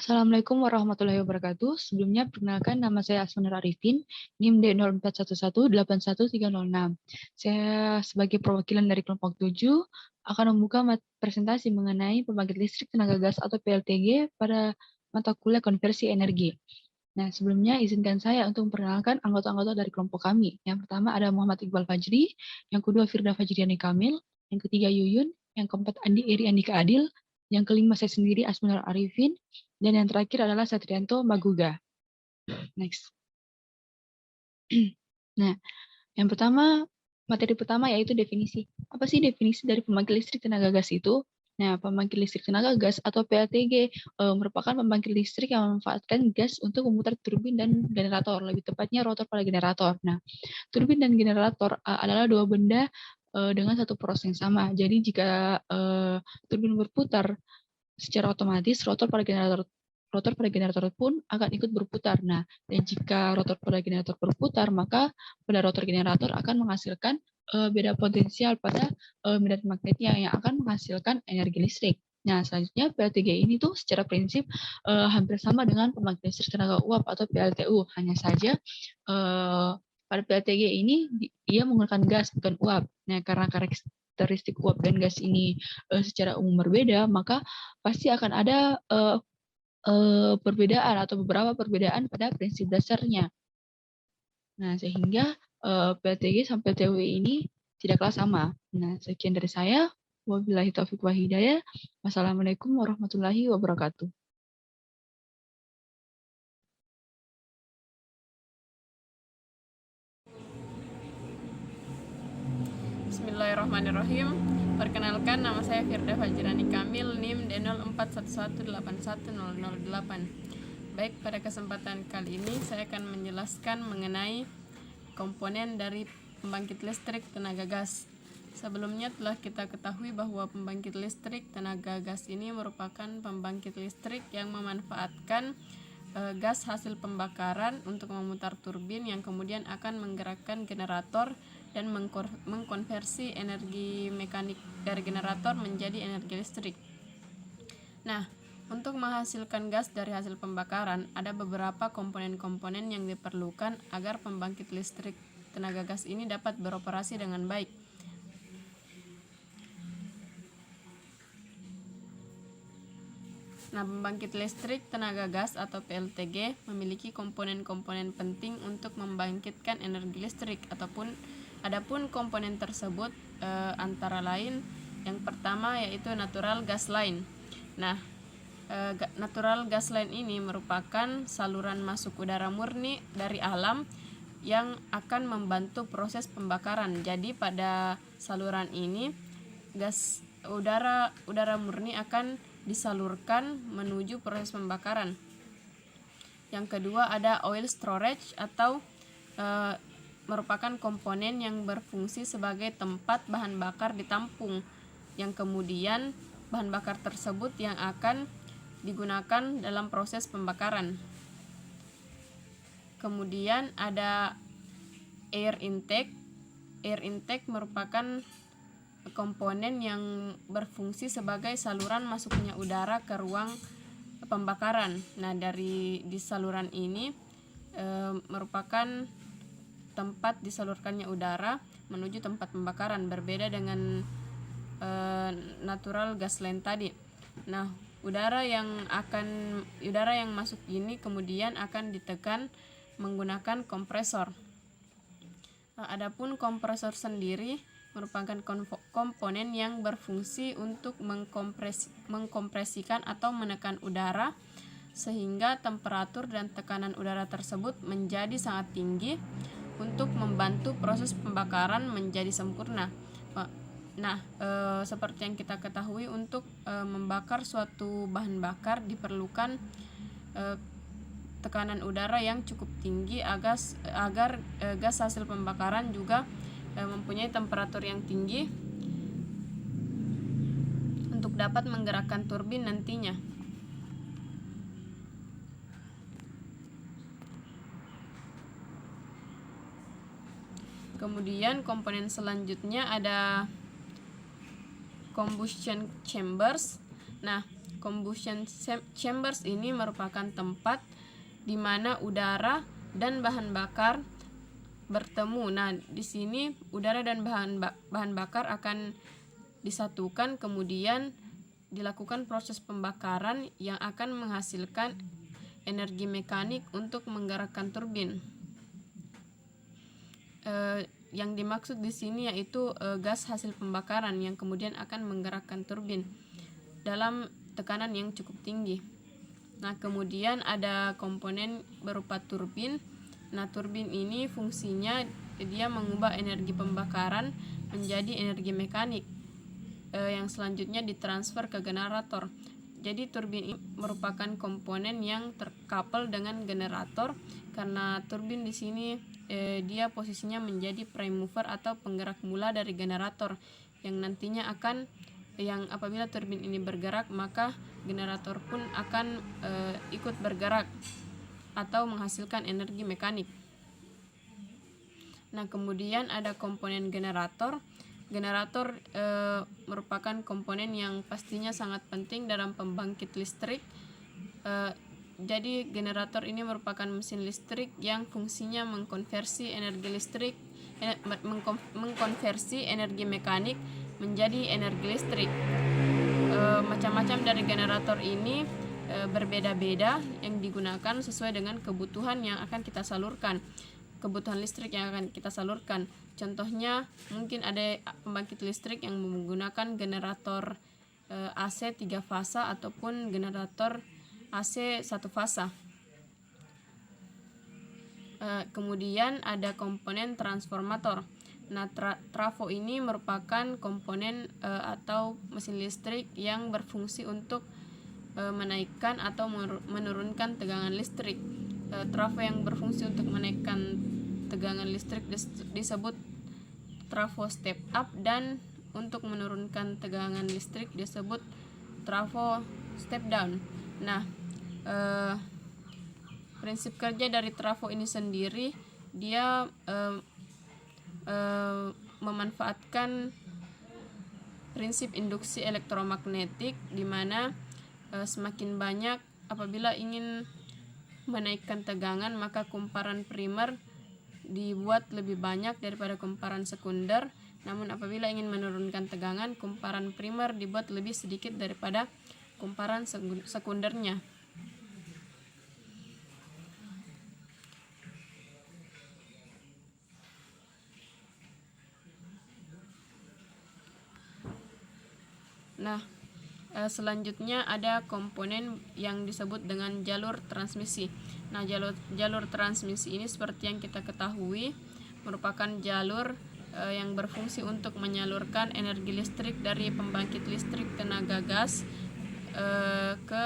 Assalamualaikum warahmatullahi wabarakatuh. Sebelumnya, perkenalkan nama saya Asmanur Arifin, NIM D0411811306. Saya sebagai perwakilan dari kelompok 7 akan membuka presentasi mengenai pembangkit listrik tenaga gas atau PLTG pada mata kuliah konversi energi. Nah, sebelumnya izinkan saya untuk memperkenalkan anggota-anggota dari kelompok kami. Yang pertama ada Muhammad Iqbal Fajri, yang kedua Firda Fajriani Kamil, yang ketiga Yuyun, yang keempat Andi Iri Andika Adil, yang kelima saya sendiri Asmanur Arifin, dan yang terakhir adalah Satrianto Maguga. Next. Nah, yang pertama, materi pertama yaitu definisi. Apa sih definisi dari pembangkit listrik tenaga gas itu? Nah, pembangkit listrik tenaga gas atau PLTG merupakan pembangkit listrik yang memanfaatkan gas untuk memutar turbin dan generator, lebih tepatnya rotor pada generator. Nah, turbin dan generator adalah dua benda dengan satu proses yang sama. Jadi jika turbin berputar, secara otomatis rotor pada generator pun akan ikut berputar. Nah, dan jika rotor pada generator berputar, maka pada rotor generator akan menghasilkan beda potensial pada medan magnetnya yang akan menghasilkan energi listrik. Nah, selanjutnya PLTG ini tuh secara prinsip hampir sama dengan pembangkit listrik tenaga uap atau PLTU. Hanya saja pada PLTG ini ia menggunakan gas bukan uap. Nah, karena karakteristik uap dan gas ini secara umum berbeda, maka pasti akan ada perbedaan atau beberapa perbedaan pada prinsip dasarnya. Nah, sehingga PLTG sampai PLTW ini tidaklah sama. Nah, sekian dari saya. Wabillahi taufiq wa hidayah. Wassalamualaikum warahmatullahi wabarakatuh. Bismillahirrahmanirrahim. Perkenalkan, nama saya Firda Fajriani Kamil, NIM D041181081008. Baik, pada kesempatan kali ini saya akan menjelaskan mengenai komponen dari pembangkit listrik tenaga gas. Sebelumnya telah kita ketahui bahwa pembangkit listrik tenaga gas ini merupakan pembangkit listrik yang memanfaatkan gas hasil pembakaran untuk memutar turbin yang kemudian akan menggerakkan generator dan mengkonversi energi mekanik dari generator menjadi energi listrik. Nah, untuk menghasilkan gas dari hasil pembakaran, ada beberapa komponen-komponen yang diperlukan agar pembangkit listrik tenaga gas ini dapat beroperasi dengan baik. Nah, pembangkit listrik tenaga gas atau PLTG memiliki komponen-komponen penting untuk membangkitkan energi listrik. Adapun komponen tersebut antara lain yang pertama yaitu natural gas line. Nah, natural gas line ini merupakan saluran masuk udara murni dari alam yang akan membantu proses pembakaran. Jadi pada saluran ini gas udara murni akan disalurkan menuju proses pembakaran. Yang kedua ada oil storage atau merupakan komponen yang berfungsi sebagai tempat bahan bakar ditampung, yang kemudian bahan bakar tersebut yang akan digunakan dalam proses pembakaran. Kemudian ada air intake. Air intake merupakan komponen yang berfungsi sebagai saluran masuknya udara ke ruang pembakaran. Nah, di saluran ini merupakan tempat disalurkannya udara menuju tempat pembakaran, berbeda dengan natural gas line tadi. Nah, udara yang masuk ini kemudian akan ditekan menggunakan kompresor. Adapun kompresor sendiri merupakan komponen yang berfungsi untuk mengkompresikan atau menekan udara sehingga temperatur dan tekanan udara tersebut menjadi sangat tinggi untuk membantu proses pembakaran menjadi sempurna. Nah, seperti yang kita ketahui, untuk membakar suatu bahan bakar diperlukan tekanan udara yang cukup tinggi agar gas hasil pembakaran juga mempunyai temperatur yang tinggi untuk dapat menggerakkan turbin nantinya. Kemudian komponen selanjutnya ada combustion chambers. Nah, Combustion chambers ini merupakan tempat di mana udara dan bahan bakar bertemu. Nah, di sini udara dan bahan bakar akan disatukan, kemudian dilakukan proses pembakaran yang akan menghasilkan energi mekanik untuk menggerakkan turbin. Yang dimaksud di sini yaitu gas hasil pembakaran yang kemudian akan menggerakkan turbin dalam tekanan yang cukup tinggi. Nah, kemudian ada komponen berupa turbin. Nah, turbin ini fungsinya dia mengubah energi pembakaran menjadi energi mekanik yang selanjutnya ditransfer ke generator. Jadi turbin ini merupakan komponen yang terkapel dengan generator karena turbin di sini dia posisinya menjadi prime mover atau penggerak mula dari generator yang nantinya apabila turbin ini bergerak maka generator pun akan ikut bergerak atau menghasilkan energi mekanik. Nah, kemudian ada komponen generator. Generator merupakan komponen yang pastinya sangat penting dalam pembangkit listrik. Jadi generator ini merupakan mesin listrik yang fungsinya mengkonversi energi mekanik menjadi energi listrik. Macam-macam dari generator ini berbeda-beda yang digunakan sesuai dengan kebutuhan yang akan kita salurkan, kebutuhan listrik yang akan kita salurkan. Contohnya mungkin ada pembangkit listrik yang menggunakan generator AC 3 fasa ataupun generator AC 1 fasa. Kemudian ada komponen transformator. Nah, trafo ini merupakan komponen atau mesin listrik yang berfungsi untuk menaikkan atau menurunkan tegangan listrik. Trafo yang berfungsi untuk menaikkan tegangan listrik disebut trafo step up, dan untuk menurunkan tegangan listrik disebut trafo step down. Nah, prinsip kerja dari trafo ini sendiri dia memanfaatkan prinsip induksi elektromagnetik, di mana semakin banyak apabila ingin menaikkan tegangan maka kumparan primer dibuat lebih banyak daripada kumparan sekunder. Namun apabila ingin menurunkan tegangan, kumparan primer dibuat lebih sedikit daripada kumparan sekundernya. Nah, selanjutnya ada komponen yang disebut dengan jalur transmisi. Nah, jalur transmisi ini seperti yang kita ketahui merupakan jalur yang berfungsi untuk menyalurkan energi listrik dari pembangkit listrik tenaga gas ke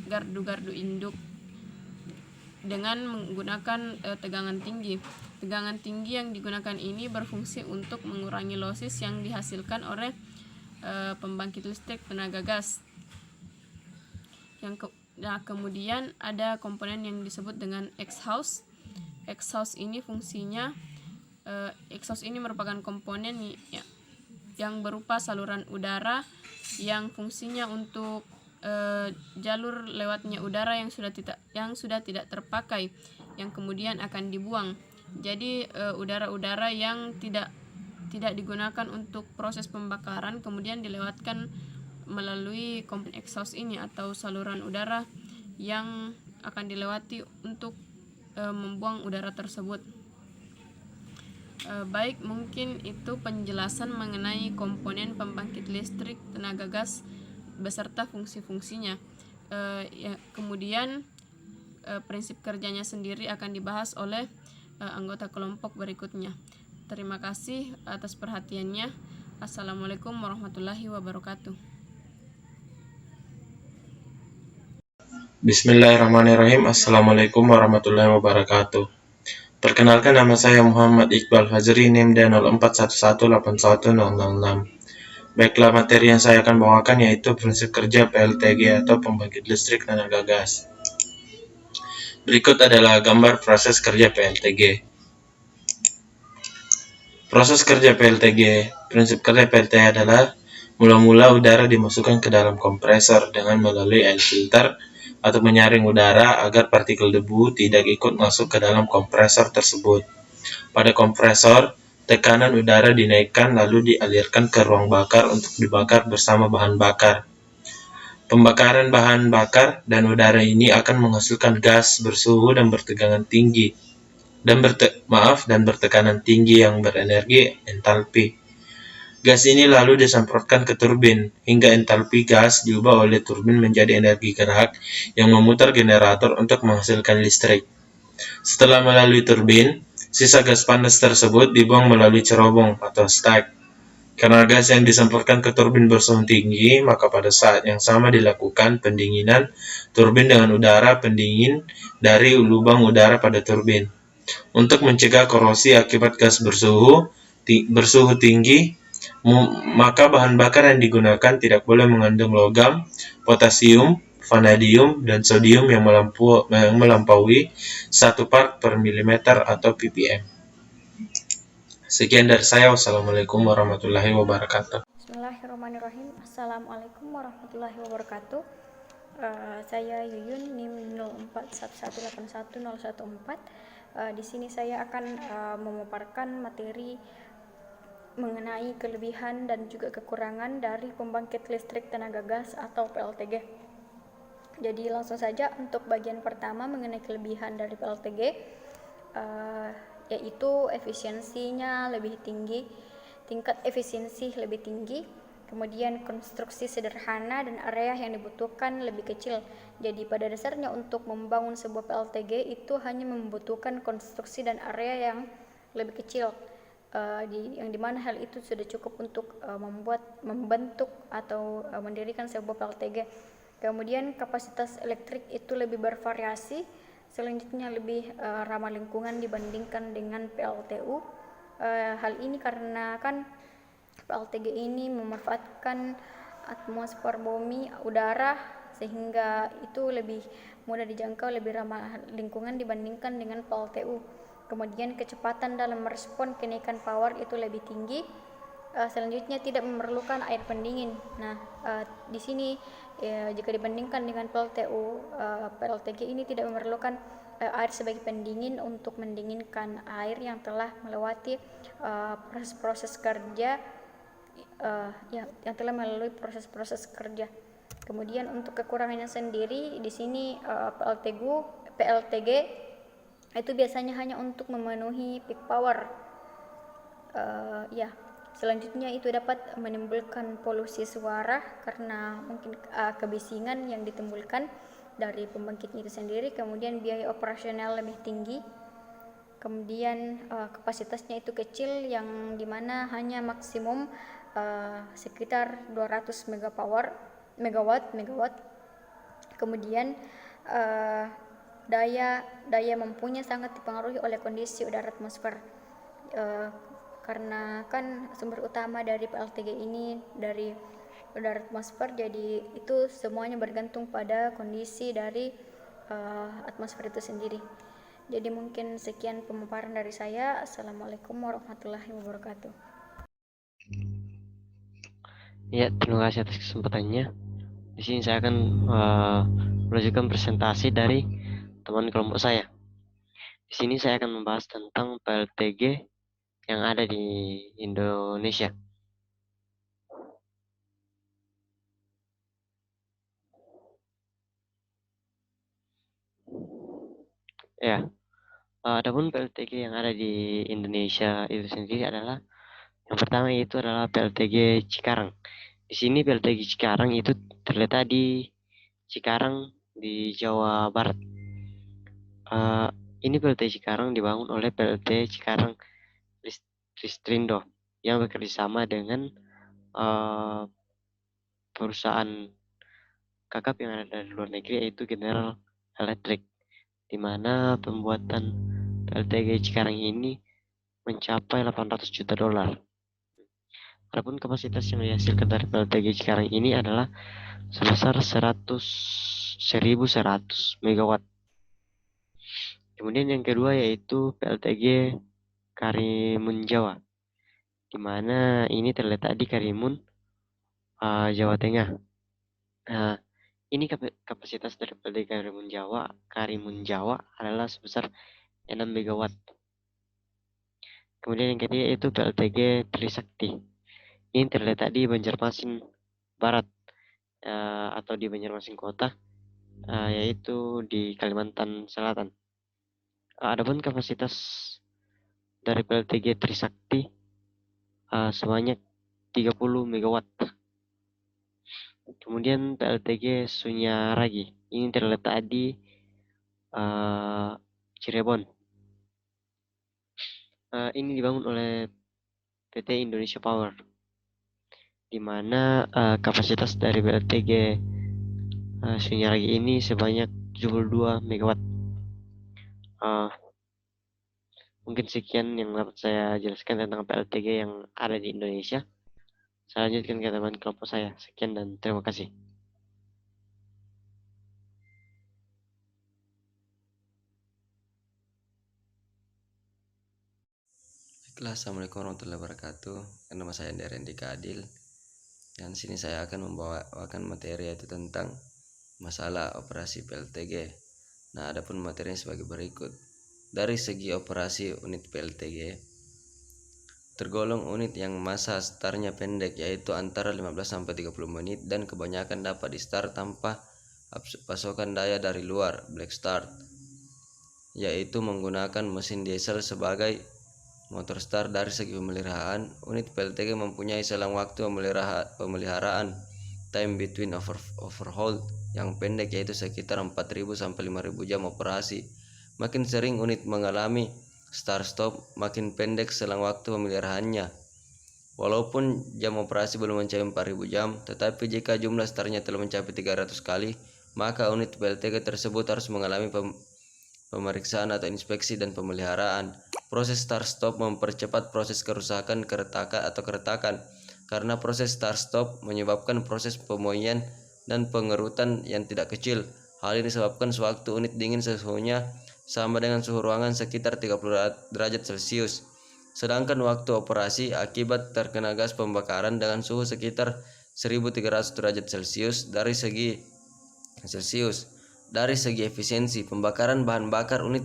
gardu-gardu induk dengan menggunakan tegangan tinggi. Tegangan tinggi yang digunakan ini berfungsi untuk mengurangi losis yang dihasilkan oleh pembangkit listrik tenaga gas. Kemudian ada komponen yang disebut dengan exhaust. Exhaust ini fungsinya exhaust ini merupakan komponen yang berupa saluran udara yang fungsinya untuk jalur lewatnya udara yang sudah tidak terpakai, yang kemudian akan dibuang. Jadi udara-udara yang tidak digunakan untuk proses pembakaran kemudian dilewatkan melalui komponen exhaust ini atau saluran udara yang akan dilewati untuk membuang udara tersebut. Baik, mungkin itu penjelasan mengenai komponen pembangkit listrik tenaga gas beserta fungsi-fungsinya. Kemudian prinsip kerjanya sendiri akan dibahas oleh anggota kelompok berikutnya. Terima kasih atas perhatiannya. Assalamualaikum warahmatullahi wabarakatuh. Bismillahirrahmanirrahim. Assalamualaikum warahmatullahi wabarakatuh. Perkenalkan, nama saya Muhammad Iqbal Fajri, NIM D 0411811006. Baiklah, materi yang saya akan bawakan yaitu prinsip kerja PLTG atau pembangkit listrik tenaga gas. Berikut adalah gambar proses kerja PLTG. Proses kerja PLTG. Prinsip kerja PLTG adalah Mula-mula udara dimasukkan ke dalam kompresor dengan melalui air filter atau menyaring udara agar partikel debu tidak ikut masuk ke dalam kompresor tersebut. Pada kompresor, tekanan udara dinaikkan lalu dialirkan ke ruang bakar untuk dibakar bersama bahan bakar. Pembakaran bahan bakar dan udara ini akan menghasilkan gas bersuhu dan bertegangan tinggi dan bertekanan tinggi yang berenergi entalpi. Gas ini lalu disemprotkan ke turbin hingga entalpi gas diubah oleh turbin menjadi energi gerak yang memutar generator untuk menghasilkan listrik. Setelah melalui turbin, sisa gas panas tersebut dibuang melalui cerobong atau stack. Karena gas yang disemprotkan ke turbin bersuhu tinggi, maka pada saat yang sama dilakukan pendinginan turbin dengan udara pendingin dari lubang udara pada turbin. Untuk mencegah korosi akibat gas bersuhu tinggi, maka bahan bakar yang digunakan tidak boleh mengandung logam, potasium, vanadium, dan sodium yang melampaui 1 part per milimeter atau ppm. Sekian dari saya. Wassalamualaikum warahmatullahi wabarakatuh. Bismillahirrahmanirrahim. Assalamualaikum warahmatullahi wabarakatuh. Saya Yuyun, NIM 0411811014. Di sini saya akan memaparkan materi mengenai kelebihan dan juga kekurangan dari pembangkit listrik tenaga gas atau PLTG. Jadi langsung saja untuk bagian pertama mengenai kelebihan dari PLTG, yaitu efisiensinya lebih tinggi, tingkat efisiensi lebih tinggi, kemudian konstruksi sederhana dan area yang dibutuhkan lebih kecil. Jadi pada dasarnya untuk membangun sebuah PLTG itu hanya membutuhkan konstruksi dan area yang lebih kecil, yang dimana hal itu sudah cukup untuk membentuk atau mendirikan sebuah PLTG. Kemudian kapasitas elektrik itu lebih bervariasi, selanjutnya lebih ramah lingkungan dibandingkan dengan PLTU. Hal ini karena kan PLTG ini memanfaatkan atmosfer bumi, udara, sehingga itu lebih mudah dijangkau, lebih ramah lingkungan dibandingkan dengan PLTU. Kemudian kecepatan dalam merespon kenaikan power itu lebih tinggi. Selanjutnya tidak memerlukan air pendingin. Nah, di sini jika dibandingkan dengan PLTU, PLTG ini tidak memerlukan air sebagai pendingin untuk mendinginkan air yang telah melewati proses-proses kerja, yang telah melalui proses-proses kerja. Kemudian untuk kekurangannya sendiri di sini, PLTG itu biasanya hanya untuk memenuhi peak power. Selanjutnya itu dapat menimbulkan polusi suara karena mungkin kebisingan yang ditimbulkan dari pembangkitnya itu sendiri. Kemudian biaya operasional lebih tinggi. Kemudian kapasitasnya itu kecil, yang dimana hanya maksimum sekitar 200 megawatt. Kemudian daya mampunya sangat dipengaruhi oleh kondisi udara atmosfer. Karena kan sumber utama dari PLTG ini dari udara atmosfer, jadi itu semuanya bergantung pada kondisi dari atmosfer itu sendiri. Jadi mungkin sekian pemaparan dari saya. Assalamualaikum warahmatullahi wabarakatuh. Ya, terima kasih atas kesempatannya. Di sini saya akan melanjutkan presentasi dari teman kelompok saya. Di sini saya akan membahas tentang PLTG yang ada di Indonesia. Ya, adapun PLTG yang ada di Indonesia itu sendiri adalah, yang pertama itu adalah PLTG Cikarang. Di sini PLTG Cikarang itu terletak di Cikarang di Jawa Barat. Ini PLT Cikarang dibangun oleh PLT Cikarang Listrindo yang bekerjasama dengan perusahaan kakap yang ada dari luar negeri, yaitu General Electric, di mana pembuatan PLTG Cikarang ini mencapai 800 juta dolar. Adapun kapasitas yang dihasilkan dari PLTG Cikarang ini adalah sebesar 1.100 megawatt. Kemudian yang kedua yaitu PLTG Karimun Jawa, di mana ini terletak di Karimun, Jawa Tengah. Nah, ini kapasitas dari PLTG Karimun Jawa adalah sebesar 6 megawatt. Kemudian yang ketiga itu PLTG Trisakti. Ini terletak di Banjarmasin Barat atau di Banjarmasin Kota, yaitu di Kalimantan Selatan. Adapun kapasitas dari PLTG Trisakti sebanyak 30 megawatt. Kemudian PLTG Sunyaragi ini terletak di Cirebon. Ini dibangun oleh PT Indonesia Power, di mana kapasitas dari PLTG Sunyaragi ini sebanyak 72 megawatt. Mungkin sekian yang dapat saya jelaskan tentang PLTG yang ada di Indonesia. Saya lanjutkan ke teman kelompok saya. Sekian dan terima kasih. Baiklah, Assalamualaikum warahmatullahi wabarakatuh. Nama saya Derendi Kadil, dan sini saya akan membawakan materi yaitu tentang masalah operasi PLTG. Nah, adapun materinya sebagai berikut. Dari segi operasi unit PLTG, tergolong unit yang masa startnya pendek, yaitu antara 15-30 menit, dan kebanyakan dapat di start tanpa pasokan daya dari luar, black start, yaitu menggunakan mesin diesel sebagai motor start. Dari segi pemeliharaan, unit PLTG mempunyai selang waktu pemeliharaan time between overhaul yang pendek, yaitu sekitar 4.000 sampai 5.000 jam operasi. Makin sering unit mengalami start stop, makin pendek selang waktu pemeliharaannya. Walaupun jam operasi belum mencapai 4.000 jam, tetapi jika jumlah startnya telah mencapai 300 kali, maka unit PLTG tersebut harus mengalami pemeriksaan atau inspeksi dan pemeliharaan. Proses start stop mempercepat proses kerusakan keretakan, karena proses start stop menyebabkan proses pemoian dan pengerutan yang tidak kecil. Hal ini disebabkan sewaktu unit dingin suhunya sama dengan suhu ruangan sekitar 30 derajat Celcius. Sedangkan waktu operasi akibat terkena gas pembakaran dengan suhu sekitar 1300 derajat Celcius. Dari segi efisiensi pembakaran bahan bakar, unit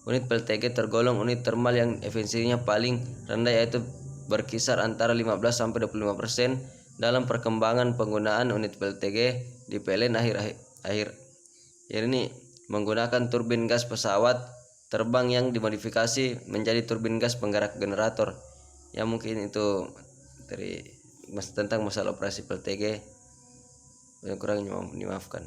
PLTG tergolong unit thermal yang efisiensinya paling rendah, yaitu berkisar antara 15-25%. Dalam perkembangan penggunaan unit PLTG di PLN akhir ini menggunakan turbin gas pesawat terbang yang dimodifikasi menjadi turbin gas penggerak generator. Ya, mungkin itu dari tentang masalah operasi PLTG. Yang kurang dimaafkan.